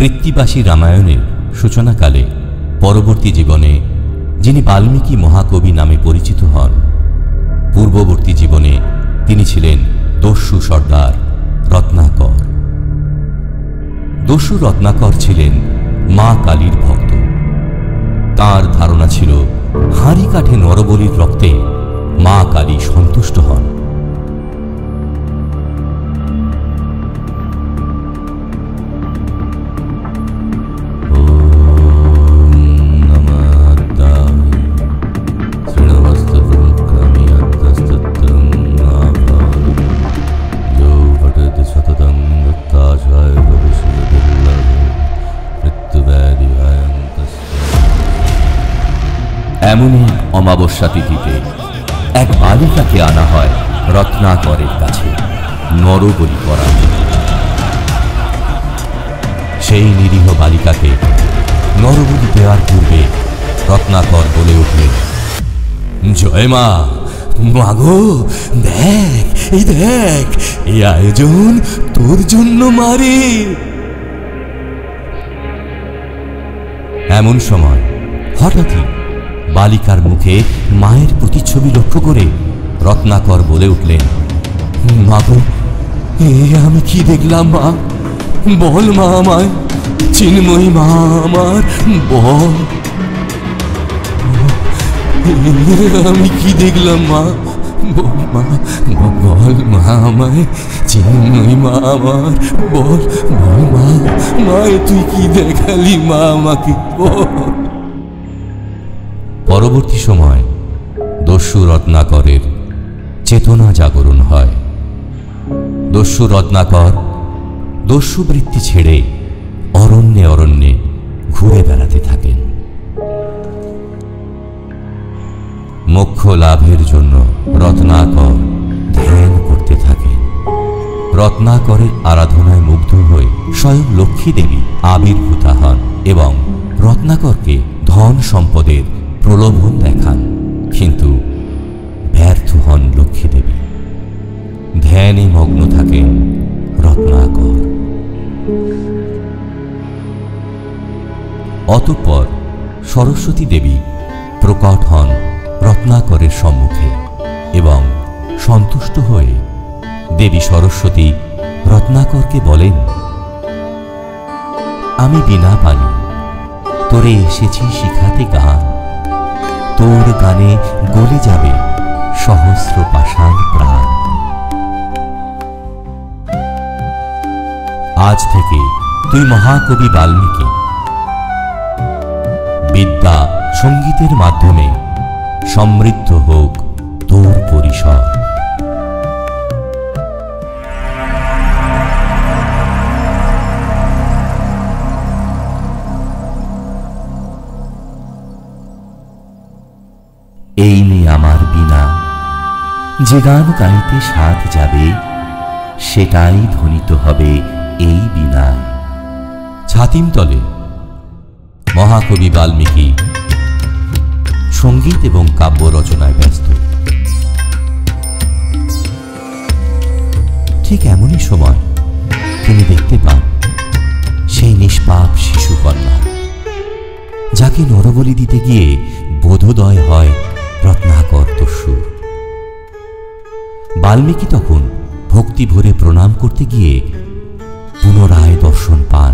কৃত্তিবাসী রামায়ণের সূচনাকালে পরবর্তী জীবনে যিনি বাল্মীকি মহাকবি নামে পরিচিত হন, পূর্ববর্তী জীবনে তিনি ছিলেন দস্যু সর্দার রত্নাকর। দস্যু রত্নাকর ছিলেন মা কালীর ভক্ত। তার ধারণা ছিল হাঁড়ি কাঠে নরবলির রক্তে মা কালী সন্তুষ্ট হন। এমনই অমাবস্যা তিথিতে এক বালিকাকে আনা হয় রত্নাকরের কাছে নরবলি করার। সেই নিরীহ বালিকাকে নরবলি দেওয়ার পূর্বে রত্নাকর বলে উঠলেন, জয় মা, মাগো দেখ, এই দেখ, এই আয়োজন তোর জন্য মারে। এমন সময় হঠাৎই বালিকার মুখে মায়ের প্রতিচ্ছবি লক্ষ্য করে রত্নাকর বলে উঠলেন, মাগো এ আমি কি দেখলাম মা, বল মা আমায়, চিন্ময়ী মা আমার বল, আমি কি দেখলাম মা, বল মা, বল মা আমায়, চিন্ময়ী মা আমার বল, বল মা, মায়ে তুই কি দেখালি মা আমাকে বল। পরবর্তী সময় দস্যু রত্নাকরের চেতনা জাগরণ হয়। দস্যু রত্নাকর দস্যুবৃত্তি ছেড়ে অরণ্যে অরণ্যে ঘুরে বেড়াতে থাকেন। মোক্ষ লাভের জন্য রত্নাকর ধ্যান করতে থাকেন। রত্নাকরের আরাধনায় মুগ্ধ হয়ে স্বয়ং লক্ষ্মী দেবী আবির্ভূতা হন এবং রত্নাকরকে ধন সম্পদের প্রলোভন দেখান, কিন্তু ব্যর্থ হন লক্ষ্মী দেবী। ধ্যানে মগ্ন থাকেন রত্নাকর। অতঃপর সরস্বতী দেবী প্রকট হন রত্নাকরের সম্মুখে এবং সন্তুষ্ট হয়ে দেবী সরস্বতী রত্নাকরকে বলেন, আমি বিনা পানি তোরে এসেছি শিখাতে গান, তোর গানে গলে যাবে সহস্র পাষাণ প্রাণ। আজ থেকে তুই মহাকবি বাল্মীকি। বিদ্যা সঙ্গীতের মাধ্যমে সমৃদ্ধ হোক তোর পরিসর। এই নে আমার বিনা, যে গান গাইতে সাথ যাবে সেটাই ধ্বনিত হবে এই বিনায়। ছাতিম তলে মহাকবি বাল্মীকি সঙ্গীত এবং কাব্য রচনায় ব্যস্ত। ঠিক এমনই সময় তিনি দেখতে পান সেই নিষ্পাপ শিশু কন্যা, যাকে নরবলি দিতে গিয়ে বোধোদয় হয় রত্নাকর দস্যুর। বাল্মীকি তখন ভক্তি ভরে প্রণাম করতে গিয়ে পুনরায় দর্শন পান